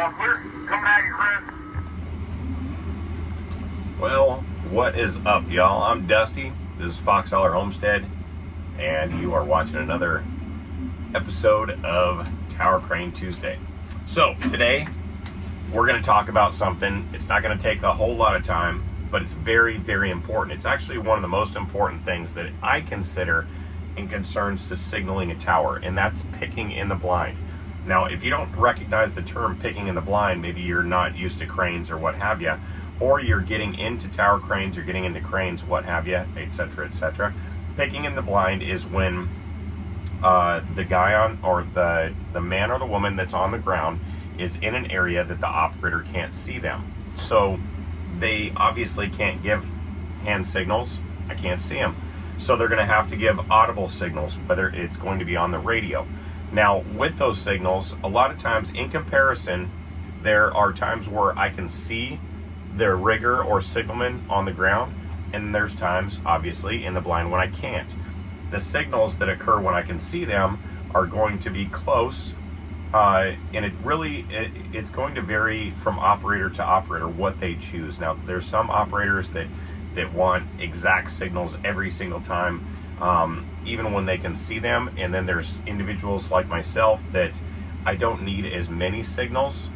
We're coming at you, Chris. Well, what is up, y'all? I'm Dusty. This is Fox Holler Homestead, and you are watching another episode of Tower Crane Tuesday. So today we're going to talk about something. It's not going to take a whole lot of time, but it's very, very important. It's actually one of the most important things that I consider in concerns to signaling a tower, and that's picking in the blind. Now, if you don't recognize the term picking in the blind, maybe you're not used to cranes or what have you, or you're getting into tower cranes, you're getting into cranes, what have you, etc., etc. Picking in the blind is when the guy on, or the man or the woman that's on the ground is in an area that the operator can't see them. So they obviously can't give hand signals. I can't see them. So they're going to have to give audible signals, whether it's going to be on the radio. Now, with those signals, a lot of times in comparison, there are times where I can see the rigger or signalman on the ground, and there's times, obviously, in the blind when I can't. The signals that occur when I can see them are going to be close, and it's going to vary from operator to operator what they choose. Now, there's some operators that want exact signals every single time, even when they can see them, and then there's individuals like myself that I don't need as many signals.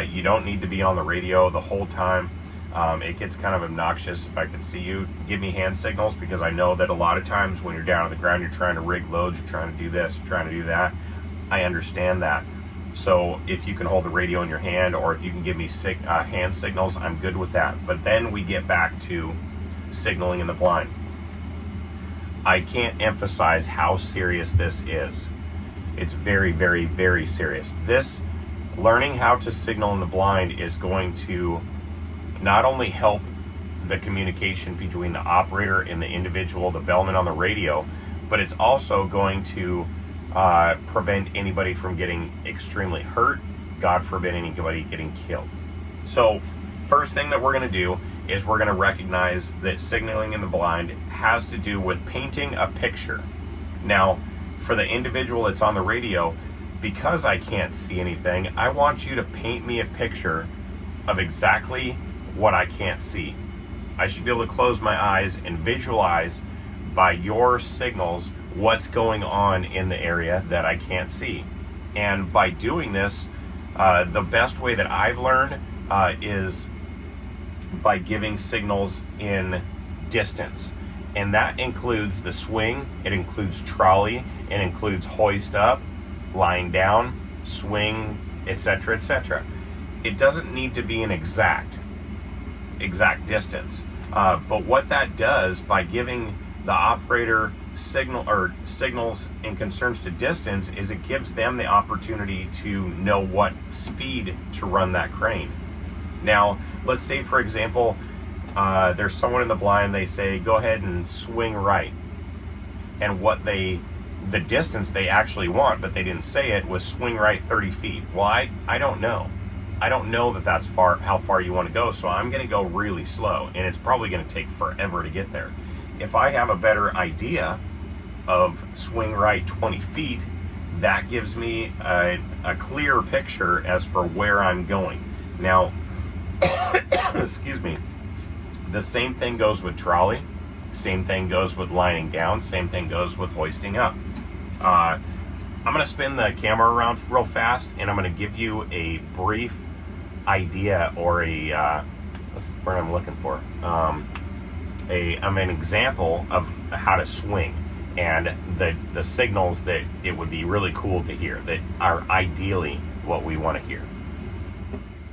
You don't need to be on the radio the whole time. It gets kind of obnoxious if I can see you. Give me hand signals, because I know that a lot of times when you're down on the ground, you're trying to rig loads, you're trying to do this, you're trying to do that. I understand that. So if you can hold the radio in your hand, or if you can give me hand signals, I'm good with that. But then we get back to signaling in the blind. I can't emphasize how serious this is. It's very, very, very serious. This learning how to signal in the blind is going to not only help the communication between the operator and the individual, the bellman on the radio, but it's also going to prevent anybody from getting extremely hurt. God forbid anybody getting killed. So first thing that we're going to do is we're going to recognize that signaling in the blind has to do with painting a picture. Now, for the individual that's on the radio, because I can't see anything, I want you to paint me a picture of exactly what I can't see. I should be able to close my eyes and visualize by your signals what's going on in the area that I can't see. And by doing this, the best way that I've learned is by giving signals in distance. And that includes the swing, it includes trolley, it includes hoist up, lying down, swing, etc., etc. It doesn't need to be an exact distance, but what that does by giving the operator signals in concerns to distance is it gives them the opportunity to know what speed to run that crane. Now, let's say, for example, there's someone in the blind, they say, go ahead and swing right. And the distance they actually want, but they didn't say it, was swing right 30 feet. Well, I don't know. I don't know that's how far you want to go, so I'm going to go really slow, and it's probably going to take forever to get there. If I have a better idea of swing right 20 feet, that gives me a clear picture as for where I'm going. Now, excuse me, the same thing goes with trolley, same thing goes with lining down, same thing goes with hoisting up. I'm going to spin the camera around real fast, and I'm going to give you a brief idea, or what's the word I'm looking for? An example of how to swing, and the signals that it would be really cool to hear, that are ideally what we want to hear.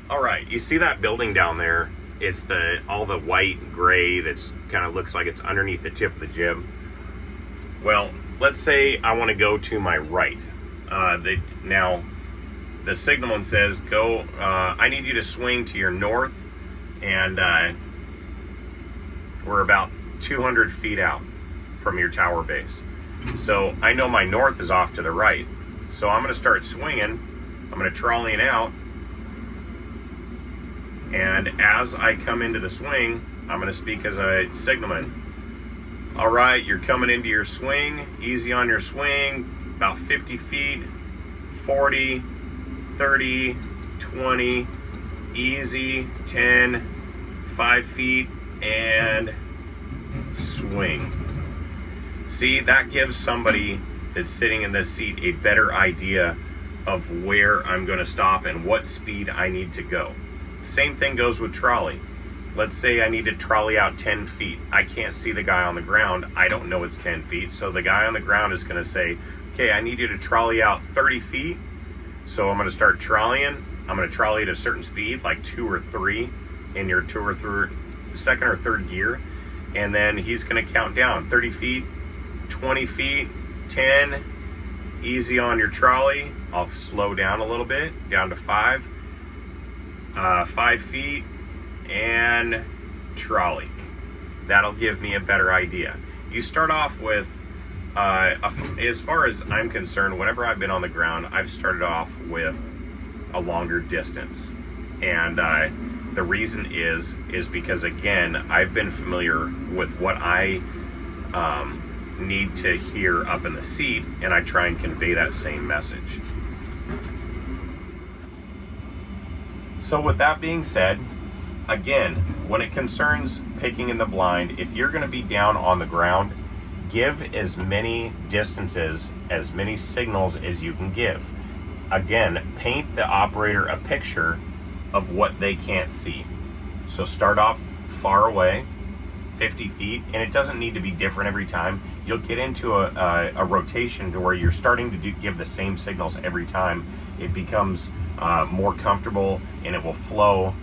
All right, you see that building down there? It's all the white and gray that's kind of looks like it's underneath the tip of the jib. Well, let's say I want to go to my right. Now, the signalman says, go, I need you to swing to your north, and we're about 200 feet out from your tower base. So I know my north is off to the right. So I'm going to start swinging. I'm going to trolley it out. And as I come into the swing, I'm going to speak as a signalman. All right, you're coming into your swing, easy on your swing, about 50 feet, 40, 30, 20, easy, 10, 5 feet, and swing. See, that gives somebody that's sitting in this seat a better idea of where I'm going to stop and what speed I need to go. Same thing goes with trolley. Let's say I need to trolley out 10 feet. I can't see the guy on the ground. I don't know it's 10 feet. So the guy on the ground is going to say, okay, I need you to trolley out 30 feet. So I'm going to start trolleying. I'm going to trolley at a certain speed, like 2 or 3 in your second or third gear. And then he's going to count down 30 feet, 20 feet, 10, easy on your trolley. I'll slow down a little bit, down to 5, 5 feet, and trolley. That'll give me a better idea. You start off with, as far as I'm concerned, whenever I've been on the ground, I've started off with a longer distance. And the reason is because, again, I've been familiar with what I need to hear up in the seat, and I try and convey that same message. So with that being said, again, when it concerns picking in the blind, if you're going to be down on the ground, give as many distances, as many signals as you can give. Again, paint the operator a picture of what they can't see. So start off far away, 50 feet, and it doesn't need to be different every time. You'll get into a rotation to where you're starting to give the same signals every time. It becomes more comfortable, and it will flow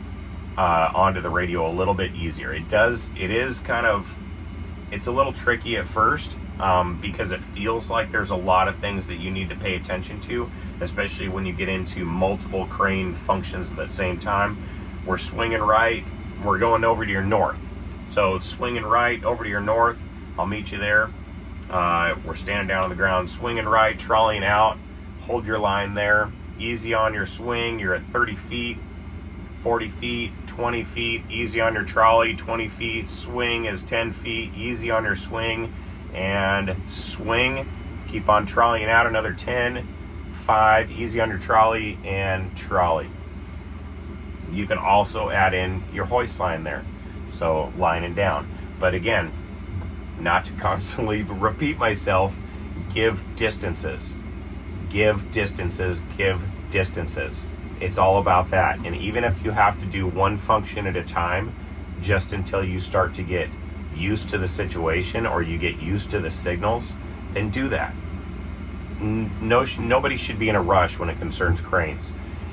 onto the radio a little bit easier. It's a little tricky at first because it feels like there's a lot of things that you need to pay attention to, especially when you get into multiple crane functions at the same time. We're swinging right, we're going over to your north. So swinging right over to your north, I'll meet you there. We're standing down on the ground, swinging right, trolleying out, hold your line there. Easy on your swing, you're at 30 feet, 40 feet, 20 feet, easy on your trolley, 20 feet, swing is 10 feet, easy on your swing, and swing. Keep on trolleying out another 10, 5, easy on your trolley, and trolley. You can also add in your hoist line there, so lining down. But again, not to constantly repeat myself, give distances. Give distances, give distances. It's all about that. And even if you have to do one function at a time, just until you start to get used to the situation or you get used to the signals, then do that. Nobody should be in a rush when it concerns cranes.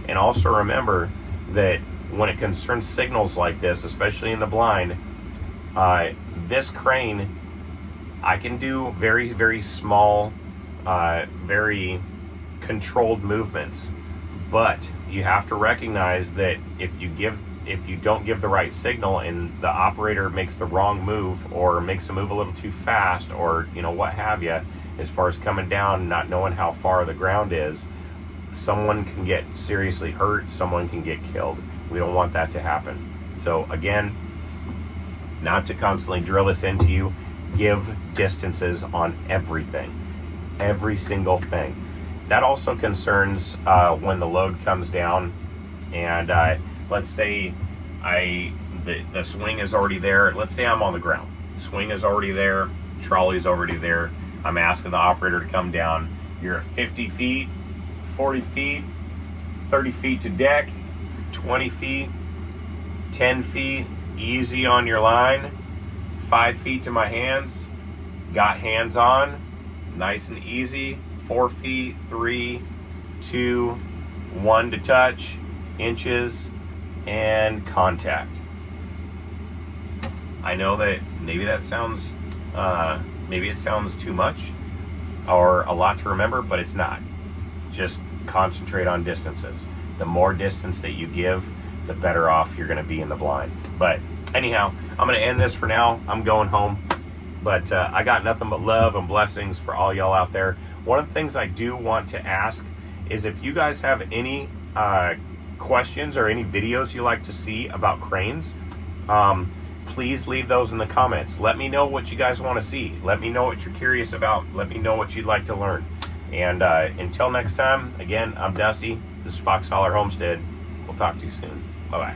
And also remember that when it concerns signals like this, especially in the blind, this crane, I can do very, very small, very controlled movements. But you have to recognize that if you don't give the right signal and the operator makes the wrong move or makes a move a little too fast or what have you, as far as coming down, not knowing how far the ground is, someone can get seriously hurt, someone can get killed. We don't want that to happen. So again, not to constantly drill this into you, give distances on everything, every single thing. That also concerns when the load comes down and let's say the swing is already there. Let's say I'm on the ground. Swing is already there. Trolley's already there. I'm asking the operator to come down. You're at 50 feet, 40 feet, 30 feet to deck, 20 feet, 10 feet, easy on your line, 5 feet to my hands, got hands on, nice and easy, 4 feet, 3, 2, 1 to touch, inches, and contact. I know that maybe it sounds too much or a lot to remember, but it's not. Just concentrate on distances. The more distance that you give, the better off you're going to be in the blind. But anyhow, I'm going to end this for now. I'm going home. But I got nothing but love and blessings for all y'all out there. One of the things I do want to ask is if you guys have any questions or any videos you like to see about cranes, please leave those in the comments. Let me know what you guys want to see. Let me know what you're curious about. Let me know what you'd like to learn. And until next time, again, I'm Dusty. This is Fox Holler Homestead. We'll talk to you soon. Bye-bye.